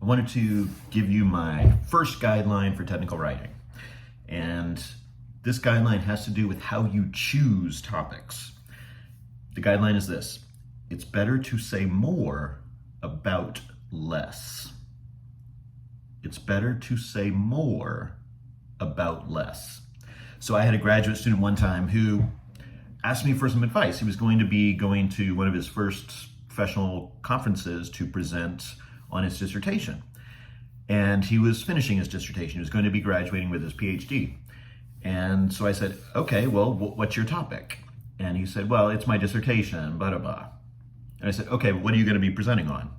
wanted to give you my first guideline for technical writing. And this guideline has to do with how you choose topics. The guideline is this: it's better to say more about less. It's better to say more about less. So I had a graduate student one time who asked me for some advice. He was going to be going to one of his first professional conferences to present on his dissertation. And he was finishing his dissertation. He was going to be graduating with his PhD. And so I said, okay, well, what's your topic? And he said, well, it's my dissertation, blah, blah, blah. And I said, okay, what are you going to be presenting on?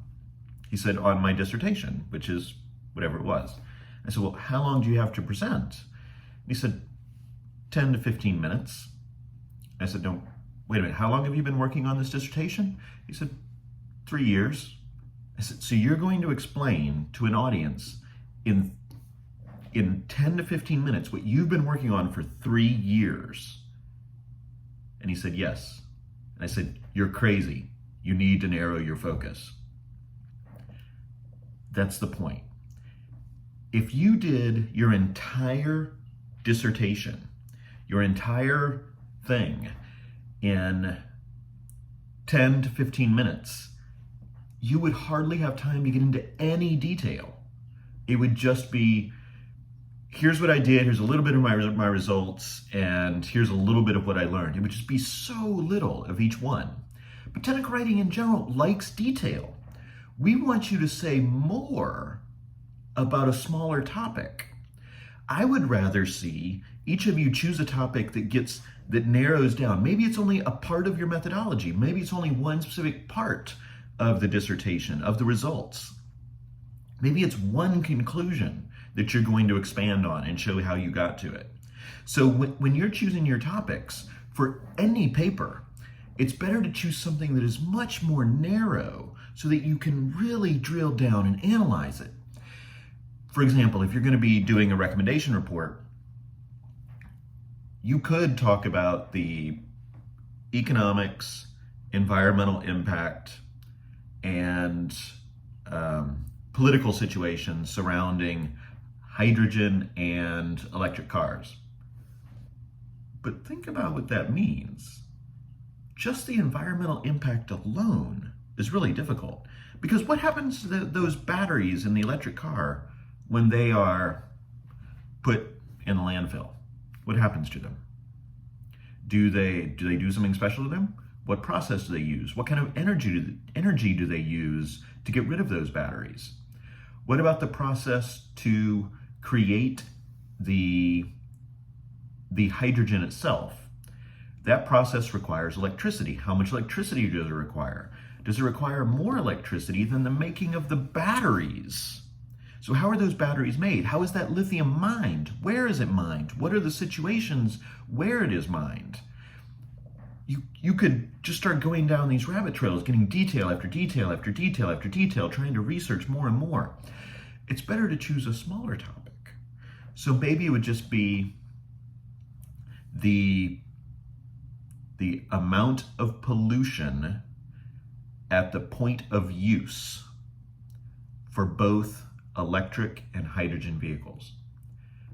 He said, on my dissertation, which is whatever it was. I said, well, how long do you have to present? He said, 10 to 15 minutes. I said, no, wait a minute, how long have you been working on this dissertation? He said, 3 years. I said, so you're going to explain to an audience in 10 to 15 minutes what you've been working on for 3 years? And he said, yes. And I said, you're crazy. You need to narrow your focus. That's the point. If you did your entire dissertation, your entire thing in 10 to 15 minutes, you would hardly have time to get into any detail. It would just be, here's what I did, here's a little bit of my results, and here's a little bit of what I learned. It would just be so little of each one. But technical writing in general likes detail. We want you to say more about a smaller topic. I would rather see each of you choose a topic that narrows down. Maybe it's only a part of your methodology. Maybe it's only one specific part of the dissertation, of the results. Maybe it's one conclusion that you're going to expand on and show how you got to it. So when you're choosing your topics for any paper, it's better to choose something that is much more narrow so that you can really drill down and analyze it. For example, if you're going to be doing a recommendation report, you could talk about the economics, environmental impact, and political situations surrounding hydrogen and electric cars. But think about what that means. Just the environmental impact alone is really difficult, because what happens to those batteries in the electric car when they are put in the landfill? What happens to them? Do they do something special to them? What process do they use? What kind of energy do they use to get rid of those batteries? What about the process to create the hydrogen itself? That process requires electricity. How much electricity does it require? Does it require more electricity than the making of the batteries? So how are those batteries made? How is that lithium mined? Where is it mined? What are the situations where it is mined? You could just start going down these rabbit trails, getting detail after detail after detail after detail, trying to research more and more. It's better to choose a smaller topic. So maybe it would just be the amount of pollution at the point of use for both electric and hydrogen vehicles,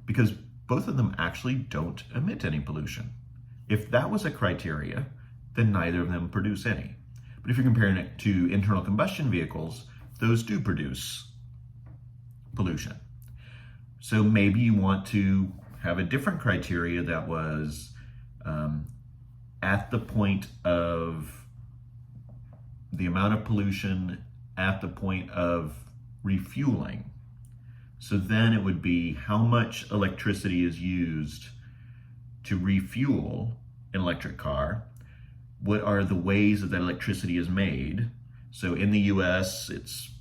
because both of them actually don't emit any pollution. If that was a criteria, then neither of them produce any. But if you're comparing it to internal combustion vehicles, those do produce pollution. So maybe you want to have a different criteria that was at the point of the amount of pollution at the point of refueling. So then it would be how much electricity is used to refuel an electric car. What are the ways that electricity is made? So in the US, it's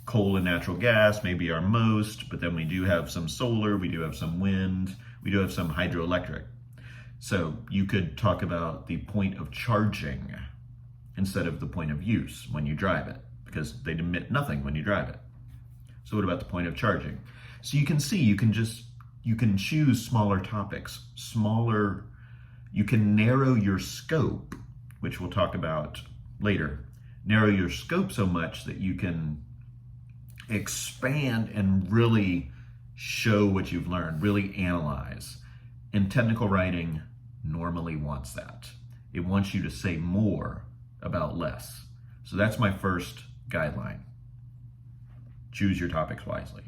coal and natural gas, maybe our most, but then we do have some solar, we do have some wind, we do have some hydroelectric. So you could talk about the point of charging instead of the point of use when you drive it, because they emit nothing when you drive it. So what about the point of charging? So you can see, you can choose smaller topics, you can narrow your scope, which we'll talk about later. Narrow your scope so much that you can expand and really show what you've learned, really analyze. And technical writing normally wants that. It wants you to say more about less. So that's my first guideline. Choose your topics wisely.